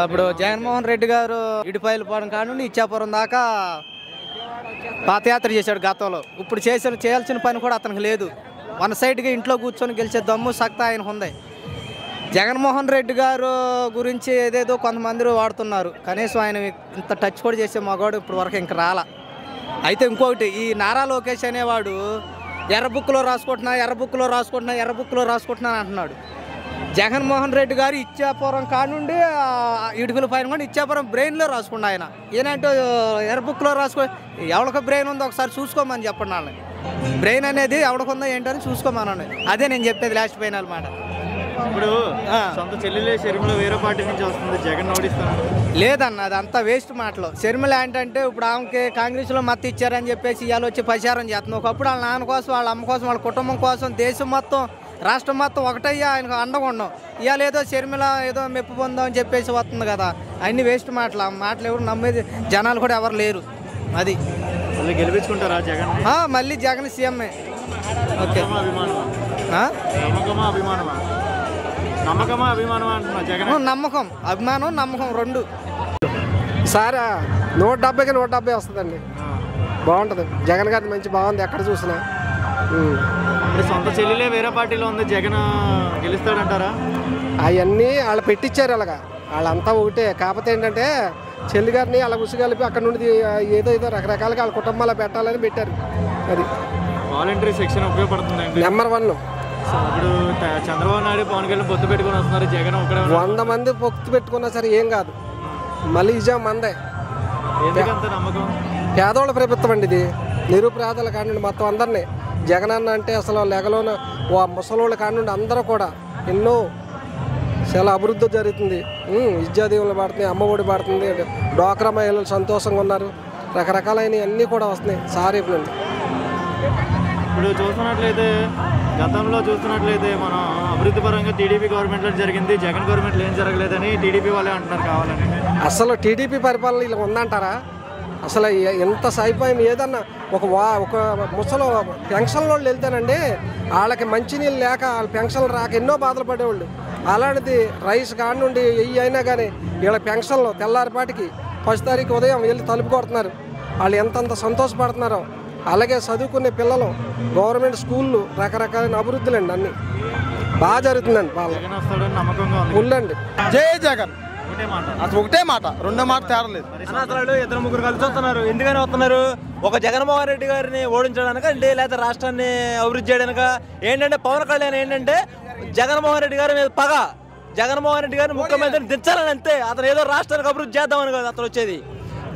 ఇప్పుడు జగన్మోహన్ రెడ్డి గారు ఇడిపాయలపాలెం కానుండి ఇచ్చాపురం దాకా పాదయాత్ర చేశాడు గతంలో. ఇప్పుడు చేయాల్సిన పని కూడా అతనికి లేదు. వన్ సైడ్గా ఇంట్లో కూర్చొని గెలిచే దమ్ము సక్తా ఆయనకు ఉంది. జగన్మోహన్ రెడ్డి గారు గురించి ఏదేదో కొంతమంది వాడుతున్నారు. కనీసం ఆయన ఇంత టచ్ కూడా చేసే మగవాడు ఇప్పుడు వరకు ఇంక రాలా. అయితే ఇంకొకటి, ఈ నారా లోకేష్ అనేవాడు ఎర్ర బుక్లో రాసుకుంటున్నా అంటున్నాడు. జగన్మోహన్ రెడ్డి గారు ఇచ్చాపురం కానుండి ఇడుగుల పైన కూడా ఇచ్చాపురం బ్రెయిన్లో రాసుకున్నా ఆయన. ఏంటంటే ఎర్ర బుక్లో ఎవరికి బ్రెయిన్ ఉందో ఒకసారి చూసుకోమని చెప్పండి. వాళ్ళని బ్రెయిన్ అనేది ఎవరికుందో ఏంటని చూసుకోమన్నాను. అదే నేను చెప్పేది లాస్ట్ ఫైనల్ మాట. ఇప్పుడు సొంత చెల్లెలే షర్మిల వేరే పార్టీ నుంచి వస్తుంది, జగన్ ఓడిస్తున్నారు. లేదన్న, అది అంతా వేస్ట్ మాటలు. షర్మిల ఏంటంటే ఇప్పుడు ఆమెకి కాంగ్రెస్లో మద్దతు ఇచ్చారని చెప్పేసి ఇవాళ వచ్చి ప్రచారం చేస్తుంది. ఒకప్పుడు వాళ్ళ నాన్న కోసం, వాళ్ళ అమ్మ కోసం, వాళ్ళ కుటుంబం కోసం, దేశం మొత్తం, రాష్ట్రం మొత్తం ఒకటయ్యా ఆయనకు అండగా ఉన్నాం. ఇవాళ ఏదో షర్మిల ఏదో మెప్పు పొందాం అని చెప్పేసి వస్తుంది కదా, అన్ని వేస్ట్ మాటలు. ఆ మాటలు ఎవరు నమ్మేది జనాలు కూడా ఎవరు లేరు. అది గెలిపించుకుంటారా జగన్? మళ్ళీ జగన్ సీఎంఏ. ఓకే, నమ్మకమా అభిమానమా అంటున్నా జగన్? నమ్మకం రెండు. సార్ 170కి 170 వస్తుందండి. బాగుంటుంది. జగన్ గారి మంచి బాగుంది ఎక్కడ చూసినా. సొంత చెల్లెలే వేరే పార్టీలో ఉంది, జగన్ గెలుస్తాడంటారా? అవన్నీ వాళ్ళు పెట్టించారు. అలాగా వాళ్ళంతా ఒకటే. కాకపోతే ఏంటంటే చెల్లి గారిని అలా ఉసుగలిపి అక్కడ నుండి ఏదో రకరకాలుగా వాళ్ళ కుటుంబాలు పెట్టాలని పెట్టారు. అది వాలంటరీ సెక్షన్ ఉపయోగపడుతుంది నెంబర్ 1. ఇప్పుడు చంద్రబాబు నాయుడు పవన్ కళ్యాణ్ పొత్తు పెట్టుకుని వస్తున్నారు, జగన్ ఒకడే 100 మంది పొత్తు పెట్టుకున్నా సరే ఏం కాదు. మళ్ళీ ఇజా మందే. ఎందుకంత నమ్మకం? పేదోళ్ళ ప్రభుత్వం అండి ఇది. నిరుపేదల కానివ్వండి మొత్తం అందరినీ. జగన్ అన్న అంటే అసలు లెగలోన ముసలోళ్ళ కానివ్వండి అందరూ కూడా ఎన్నో చాలా అభివృద్ధి జరుగుతుంది. విద్యాదీవులు పడుతుంది, అమ్మఒడి పడుతుంది, డ్వాక్రా మహిళలు సంతోషంగా ఉన్నారు. రకరకాలైన అన్నీ కూడా వస్తున్నాయి సారీపులండి. ఇప్పుడు చూస్తున్నట్లయితే గతంలో మనం అభివృద్ధి పరంగా టీడీపీ గవర్నమెంట్లో జరిగింది, జగన్ గవర్నమెంట్లో ఏం జరగలేదని టీడీపీ వాళ్ళే అంటున్నారు కావాలని. అసలు టీడీపీ పరిపాలన ఇలా ఉందంటారా? అసలు ఎంత సైపోయం. ఏదన్నా ఒక ముసలు పెన్షన్ వాళ్ళు వెళ్తేనండి వాళ్ళకి మంచినీళ్ళు లేక వాళ్ళ పెన్షన్లు రాక ఎన్నో బాధలు పడేవాళ్ళు. అలాంటిది రైస్ కాడి నుండి వెయ్యి అయినా కానీ వీళ్ళ పెన్షన్లు తెల్లారిపాటికి 1 తారీఖు ఉదయం వెళ్ళి తలుపు కొడుతున్నారు. వాళ్ళు ఎంతంత సంతోషపడుతున్నారో. అలాగే చదువుకునే పిల్లలు, గవర్నమెంట్ స్కూళ్ళు, రకరకాలైన అభివృద్ధులండి అన్నీ బాగా జరుగుతుందండి. ఫుల్లండి. జై జగన్ అసలు ఒకటే మాట, రెండో మాట తేరలేదు. అసలు 2-3 కలిసి వస్తున్నారు. ఎందుకని వస్తున్నారు? ఒక జగన్మోహన్ రెడ్డి గారిని ఓడించడానిక లేదా రాష్ట్రాన్ని అభివృద్ధి చేయడానిక? ఏంటంటే పవన్ కళ్యాణ్ ఏంటంటే జగన్మోహన్ రెడ్డి గారి మీద పగ, జగన్మోహన్ రెడ్డి గారిని ముఖ్యమంత్రిని దించాలని అంతే. అతను ఏదో రాష్ట్రానికి అభివృద్ధి చేద్దామని కాదు అతను వచ్చేది.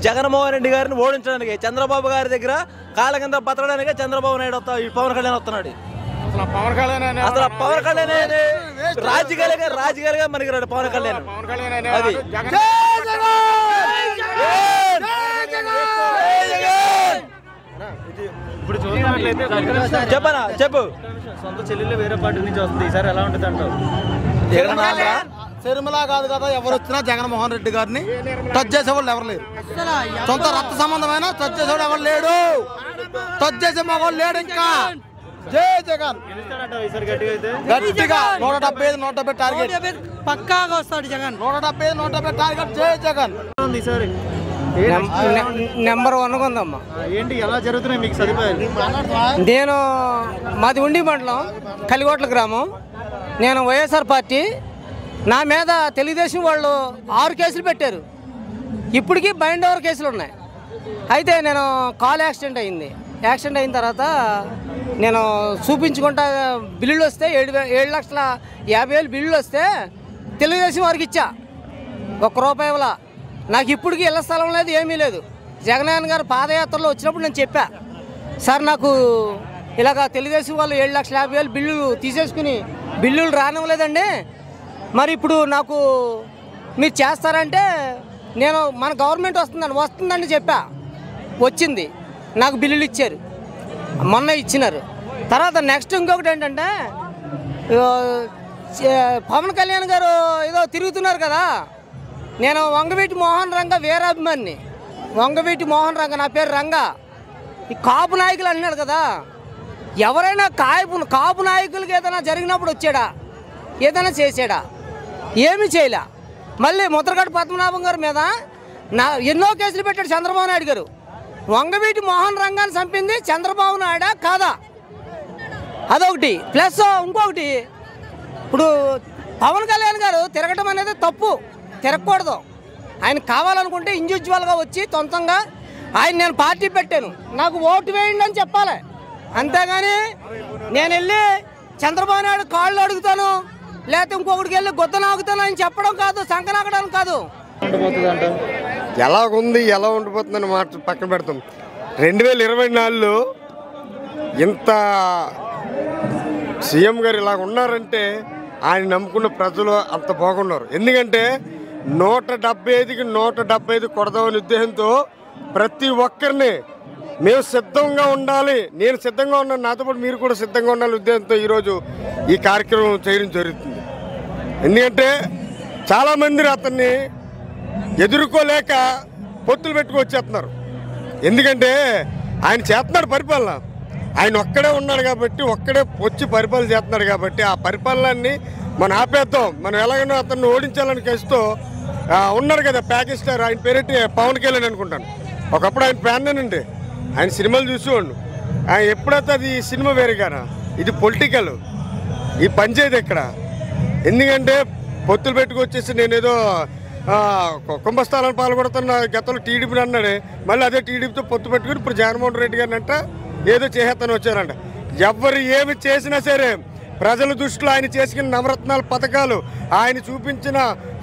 జగన్మోహన్ రెడ్డి గారిని ఓడించడానికి, చంద్రబాబు గారి దగ్గర కాళ్ళ కింద బతకడానికి చంద్రబాబు నాయుడు పవన్ కళ్యాణ్ వస్తున్నాడు. అసలు పవన్ కళ్యాణ్ రాజకీయాలుగా మనకి రాడు పవన్ కళ్యాణ్. అది ఇప్పుడు చూసినట్లయితే చెప్పు. సొంత చెల్లెలు వేరే పార్టీ నుంచి వస్తుంది, ఈసారి ఎలా ఉంటుంది అంటావు? షర్మిల కాదు కదా, ఎవరు వచ్చినా జగన్మోహన్ రెడ్డి గారిని టచ్ చేసేవాళ్ళు ఎవరు లేరు. సొంత రక్త సంబంధమైన టచ్ చేసేవాడు ఎవరు లేడు. టచ్ చేసే మగవాళ్ళు లేడు. ఇంకా జై జగన్ గట్టిగా 170 టార్గెట్ పక్కాగా వస్తాడు జగన్. 170 టార్గెట్. జై జగన్. ఈసారి నెంబర్ 1 ఉందమ్మా. ఏంటి ఎలా జరుగుతున్నాయి మీకు సదుపాయాలు? నేను మాది ఉండి మండలం, కలిగోట్ల గ్రామం. నేను వైఎస్ఆర్ పార్టీ. నా మీద తెలుగుదేశం వాళ్ళు 6 కేసులు పెట్టారు. ఇప్పటికీ బైండ్ ఓవర్ కేసులు ఉన్నాయి. అయితే నేను కాల్ యాక్సిడెంట్ అయింది. యాక్సిడెంట్ అయిన తర్వాత నేను చూపించుకుంటా బిల్లులు వస్తే 7,50,000 బిల్లులు వస్తే తెలుగుదేశం వారికి ఇచ్చా. 1 రూపాయి ఇవ్వాల. నాకు ఇప్పటికీ ఇళ్ల స్థలం లేదు, ఏమీ లేదు. జగన్ గారు పాదయాత్రలో వచ్చినప్పుడు నేను చెప్పా, సార్ నాకు ఇలాగ తెలుగుదేశం వాళ్ళు 7,50,000 బిల్లులు తీసేసుకుని బిల్లులు రానివ్వలేదండి, మరి ఇప్పుడు నాకు మీరు చేస్తారంటే నేను మన గవర్నమెంట్ వస్తుందని చెప్పా. వచ్చింది, నాకు బిల్లులు ఇచ్చారు, మొన్న ఇచ్చినారు. తర్వాత నెక్స్ట్ ఇంకొకటి ఏంటంటే పవన్ కళ్యాణ్ గారు ఏదో తిరుగుతున్నారు కదా. నేను వంగవీటి మోహన్ రంగ వీరాభిమాని. వంగవీటి మోహన్ రంగ, నా పేరు రంగ. ఈ కాపు నాయకులు అన్నాడు కదా, ఎవరైనా కాపు నాయకులకి ఏదైనా జరిగినప్పుడు వచ్చాడా, ఏదైనా చేసాడా? ఏమీ చేయలే. మళ్ళీ ముద్రగడ పద్మనాభం గారి మీద ఎన్నో కేసులు పెట్టాడు చంద్రబాబు నాయుడు గారు. వంగవీటి మోహన్ రంగాన్ని చంపింది చంద్రబాబు నాయుడా కాదా? అదొకటి. ప్లస్ ఇంకొకటి, ఇప్పుడు పవన్ కళ్యాణ్ గారు తిరగటం అనేది తప్పు, తిరగకూడదు. ఆయన కావాలనుకుంటే ఇండివిజువల్గా వచ్చి సొంతంగా నేను పార్టీ పెట్టాను, నాకు ఓటు వేయండి అని చెప్పాలి. అంతేగాని నేను వెళ్ళి చంద్రబాబు నాయుడు కాళ్ళు అడుగుతాను, లేకపోతే ఇంకొకటికి వెళ్ళి గుద్దను ఆగుతాను అని చెప్పడం కాదు, సంకనాకడం కాదు. ఎలాగుంది, ఎలా ఉండిపోతుందని మాట పక్కన పెడతాం. 2024లో ఇంత సీఎం గారు ఇలాగ ఉన్నారంటే ఆయన నమ్ముకున్న ప్రజలు అంత బాగున్నారు. ఎందుకంటే 175కి 175 కొడదామనే ఉద్దేశంతో ప్రతి ఒక్కరిని మేము సిద్ధంగా ఉండాలి, నేను సిద్ధంగా ఉన్నాను, నాతో పాటు మీరు కూడా సిద్ధంగా ఉండాలి ఉద్దేశంతో ఈరోజు ఈ కార్యక్రమం చేయడం జరుగుతుంది. ఎందుకంటే చాలామంది అతన్ని ఎదుర్కోలేక పొత్తులు పెట్టుకొచ్చేస్తున్నారు. ఎందుకంటే ఆయన చేస్తున్నాడు పరిపాలన, ఆయన ఒక్కడే ఉన్నాడు కాబట్టి, ఒక్కడే వచ్చి పరిపాలన చేస్తున్నాడు కాబట్టి ఆ పరిపాలనని మనం ఆపేద్దాం, మనం ఎలాగైనా అతన్ని ఓడించాలని కేసుతో ఉన్నాడు కదా ప్యాకేజ్ స్టార్, ఆయన పేరెట్టి పవన్ కళ్యాణ్ అనుకుంటాను. ఒకప్పుడు ఆయన ఫ్యాన్నేనండి, ఆయన సినిమాలు చూసేవాడు. ఆయన ఎప్పుడైతే అది సినిమా వేరే కానీ ఇది పొలిటికల్, ఈ పంచాయతీ ఇక్కడ. ఎందుకంటే పొత్తులు పెట్టుకొచ్చేసి నేనేదో కుంభస్థానాన్ని పాల్గొడుతున్న గతంలో టీడీపీని అన్నాడు, మళ్ళీ అదే టీడీపీతో పొత్తు పెట్టుకుని ఇప్పుడు జగన్మోహన్ రెడ్డి గారిని అంట ఏదో చేసేస్తాను వచ్చారంట. ఎవరు ఏమి చేసినా సరే ప్రజల దృష్టిలో ఆయన చేసిన నవరత్నాల పథకాలు, ఆయన చూపించిన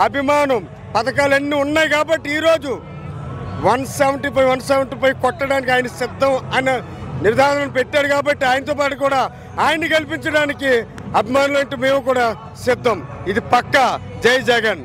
అభిమానం పథకాలన్నీ ఉన్నాయి కాబట్టి ఈరోజు 175 కొట్టడానికి ఆయన సిద్ధం అన్న నిర్ధారణ పెట్టాడు కాబట్టి ఆయనతో పాటు కూడా ఆయన్ని గెలిపించడానికి అభిమానులు అంటే మేము కూడా సిద్ధం. ఇది పక్కా. జై జగన్.